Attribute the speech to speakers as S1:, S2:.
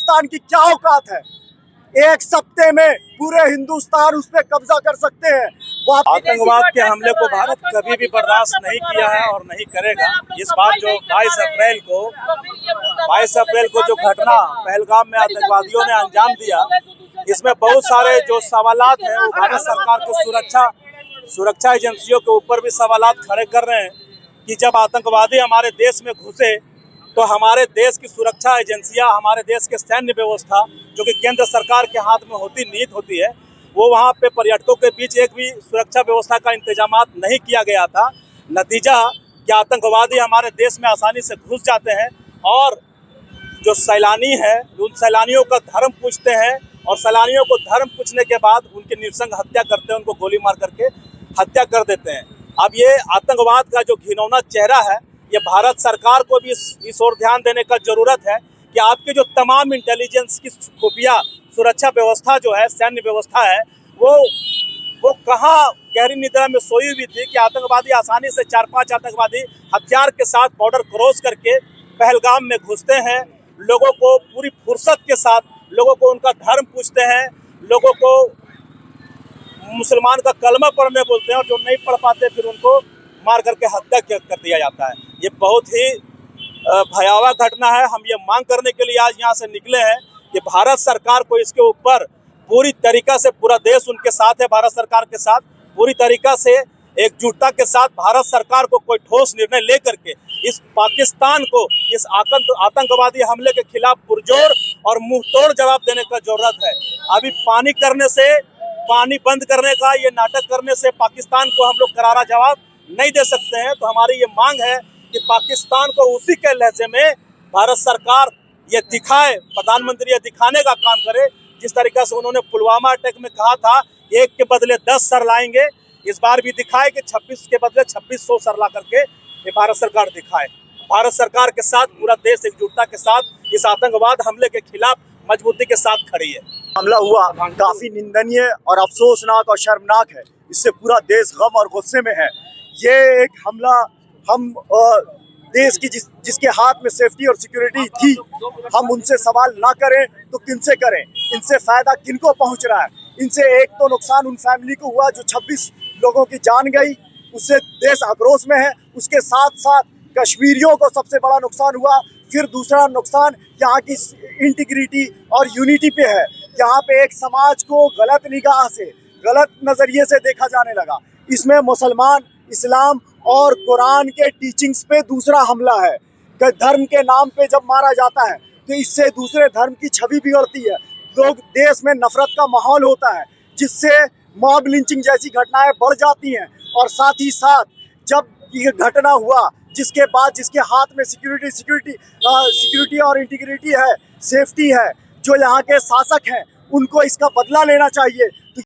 S1: पाकिस्तान की क्या औकात है। एक सप्ते में पूरे हिंदुस्तान उस पर कब्जा कर सकते हैं।
S2: आतंकवाद के हमले को भारत कभी भी बर्दाश्त नहीं किया है और नहीं करेगा। इस बार जो 22 अप्रैल को जो घटना पहलगाम में आतंकवादियों ने अंजाम दिया, इसमें बहुत सारे जो सवालात हैं वो भारत सरकार के सुरक्षा एजेंसियों के ऊपर भी सवालात खड़े कर रहे हैं कि जब आतंकवादी हमारे देश में घुसे तो हमारे देश की सुरक्षा एजेंसियां, हमारे देश के सैन्य व्यवस्था जो कि केंद्र सरकार के हाथ में निहित होती है, वो वहाँ पे पर्यटकों के बीच एक भी सुरक्षा व्यवस्था का इंतजाम नहीं किया गया था। नतीजा कि आतंकवादी हमारे देश में आसानी से घुस जाते हैं और जो सैलानी है उन सैलानियों का धर्म पूछते हैं और सैलानियों को धर्म पूछने के बाद उनकी निरसंग हत्या करते हैं, उनको गोली मार करके हत्या कर देते हैं। अब ये आतंकवाद का जो घिनौना चेहरा है, ये भारत सरकार को भी इस ओर ध्यान देने का जरूरत है कि आपके जो तमाम इंटेलिजेंस की खुफिया सुरक्षा व्यवस्था जो है, सैन्य व्यवस्था है, वो कहाँ गहरी निद्रा में सोई हुई थी कि आतंकवादी आसानी से 4-5 आतंकवादी हथियार के साथ बॉर्डर क्रॉस करके पहलगाम में घुसते हैं, लोगों को पूरी फुर्सत के साथ लोगों को उनका धर्म पूछते हैं, लोगों को मुसलमान का कलमा पढ़ने बोलते हैं और जो नहीं पढ़ पाते फिर उनको मार करके हत्या कर दिया जाता है। ये बहुत ही भयावह घटना है। हम ये मांग करने के लिए आज यहाँ से निकले हैं कि भारत सरकार को इसके ऊपर पूरी तरीका से, पूरा देश उनके साथ है, भारत सरकार के साथ पूरी तरीका से एकजुटता के साथ भारत सरकार को कोई ठोस निर्णय लेकर के इस पाकिस्तान को इस आतंकवादी हमले के खिलाफ पुरजोर और मुंहतोड़ जवाब देने का जरूरत है। अभी पानी बंद करने का ये नाटक करने से पाकिस्तान को हम लोग करारा जवाब नहीं दे सकते हैं। तो हमारी ये मांग है कि पाकिस्तान को उसी के लहजे में भारत सरकार ये दिखाए, प्रधानमंत्री ये दिखाने का काम करे जिस तरीके से उन्होंने पुलवामा अटैक में कहा था एक के बदले 10 सर लाएंगे, इस बार भी दिखाए कि 26 के बदले 2600 सर ला करके ये भारत सरकार दिखाए। भारत सरकार के साथ पूरा देश एकजुटता के साथ इस आतंकवाद हमले के खिलाफ मजबूती के साथ खड़ी है।
S1: हमला हुआ काफी निंदनीय और अफसोसनाक और शर्मनाक है। इससे पूरा देश गम और गुस्से में है। ये एक हमला हम देश की जिसके हाथ में सेफ्टी और सिक्योरिटी थी, हम उनसे सवाल ना करें तो किनसे करें? इनसे फायदा किनको पहुंच रहा है? इनसे एक तो नुकसान उन फैमिली को हुआ जो 26 लोगों की जान गई, उससे देश आक्रोश में है। उसके साथ साथ कश्मीरियों को सबसे बड़ा नुकसान हुआ। फिर दूसरा नुकसान यहाँ की इंटीग्रिटी और यूनिटी पे है। यहाँ पे एक समाज को गलत निगाह से, गलत नजरिए से देखा जाने लगा। इसमें मुसलमान, इस्लाम और कुरान के टीचिंग्स पे दूसरा हमला है कि धर्म के नाम पे जब मारा जाता है तो इससे दूसरे धर्म की छवि बिगड़ती है। लोग देश में नफरत का माहौल होता है जिससे मॉब लिंचिंग जैसी घटनाएं बढ़ जाती हैं। और साथ ही साथ जब ये घटना हुआ जिसके बाद जिसके हाथ में सिक्योरिटी और इंटीग्रिटी है, सेफ्टी है, जो यहाँ के शासक हैं, उनको इसका बदला लेना चाहिए।